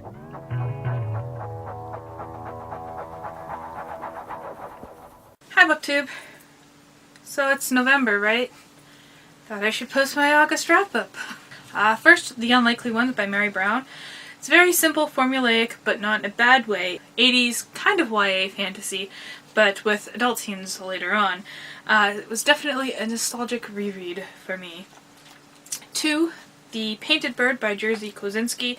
Hi BookTube! So it's November, right? Thought I should post my August wrap-up. First, The Unlikely Ones by Mary Brown. It's very simple, formulaic, but not in a bad way. 80s, kind of YA fantasy, but with adult themes later on. It was definitely a nostalgic reread for me. 2, The Painted Bird by Jerzy Kosinski.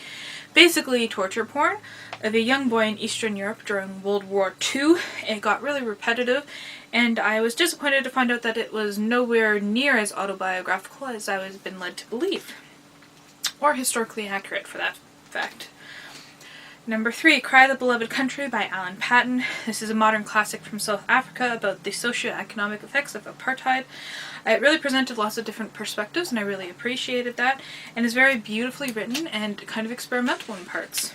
Basically torture porn of a young boy in Eastern Europe during World War II. It got really repetitive, and I was disappointed to find out that it was nowhere near as autobiographical as I was been led to believe. Or historically accurate, for that fact. Number 3, Cry the Beloved Country by Alan Paton. This is a modern classic from South Africa about the socio-economic effects of apartheid. It really presented lots of different perspectives, and I really appreciated that, and is very beautifully written and kind of experimental in parts.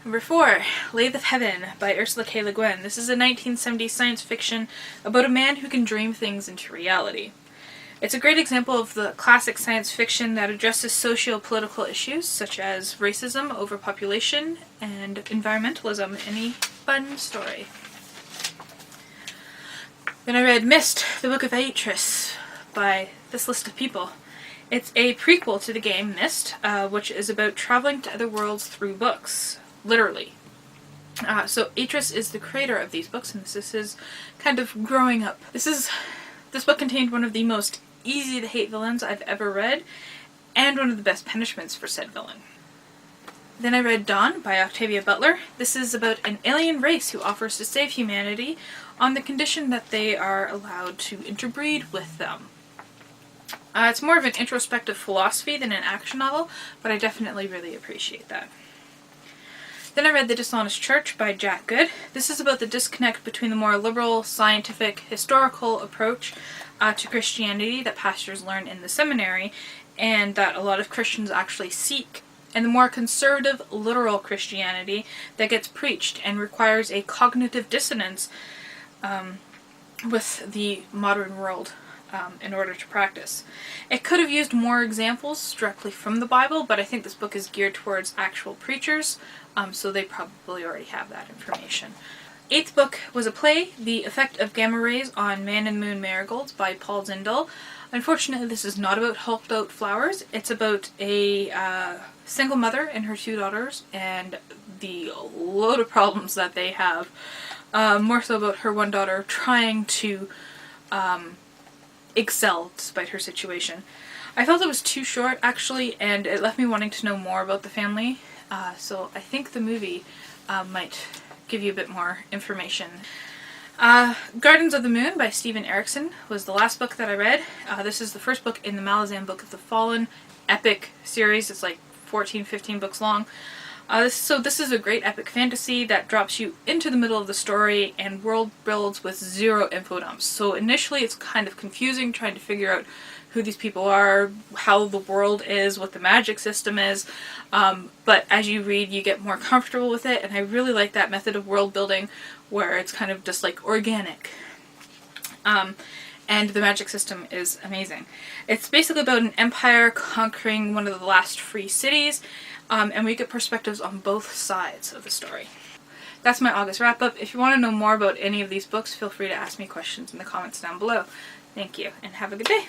Number 4, Lathe of Heaven by Ursula K. Le Guin. This is a 1970s science fiction about a man who can dream things into reality. It's a great example of the classic science fiction that addresses socio-political issues such as racism, overpopulation, and environmentalism in a fun story. Then I read Myst, the Book of Aetris by this list of people. It's a prequel to the game Myst, which is about traveling to other worlds through books. Literally. So Aetris is the creator of these books, and this is his kind of growing up. This book contained one of the most easy to hate villains I've ever read, and one of the best punishments for said villain. Then I read Dawn by Octavia Butler. This is about an alien race who offers to save humanity on the condition that they are allowed to interbreed with them. It's more of an introspective philosophy than an action novel, but I definitely really appreciate that. Then I read The Dishonest Church by Jack Good. This is about the disconnect between the more liberal, scientific, historical approach to Christianity that pastors learn in the seminary, and that a lot of Christians actually seek, and the more conservative, literal Christianity that gets preached and requires a cognitive dissonance with the modern world in order to practice. It could have used more examples directly from the Bible, but I think this book is geared towards actual preachers, so they probably already have that information. 8th book was a play, The Effect of Gamma Rays on Man and Moon Marigolds by Paul Zindel. Unfortunately, this is not about hulked out flowers. It's about a single mother and her 2 daughters and the load of problems that they have. More so about her one daughter trying to excel despite her situation. I felt it was too short, actually, and it left me wanting to know more about the family. So I think the movie might give you a bit more information. Gardens of the Moon by Stephen Erickson was the last book that I read. This is the first book in the Malazan Book of the Fallen epic series. It's like 14-15 books long. This is a great epic fantasy that drops you into the middle of the story and world builds with 0 info dumps. So initially it's kind of confusing trying to figure out who these people are, how the world is, what the magic system is, but as you read you get more comfortable with it, and I really like that method of world building where it's kind of just like organic. And the magic system is amazing. It's basically about an empire conquering one of the last free cities, and we get perspectives on both sides of the story. That's my August wrap-up. If you want to know more about any of these books, feel free to ask me questions in the comments down below. Thank you, and have a good day.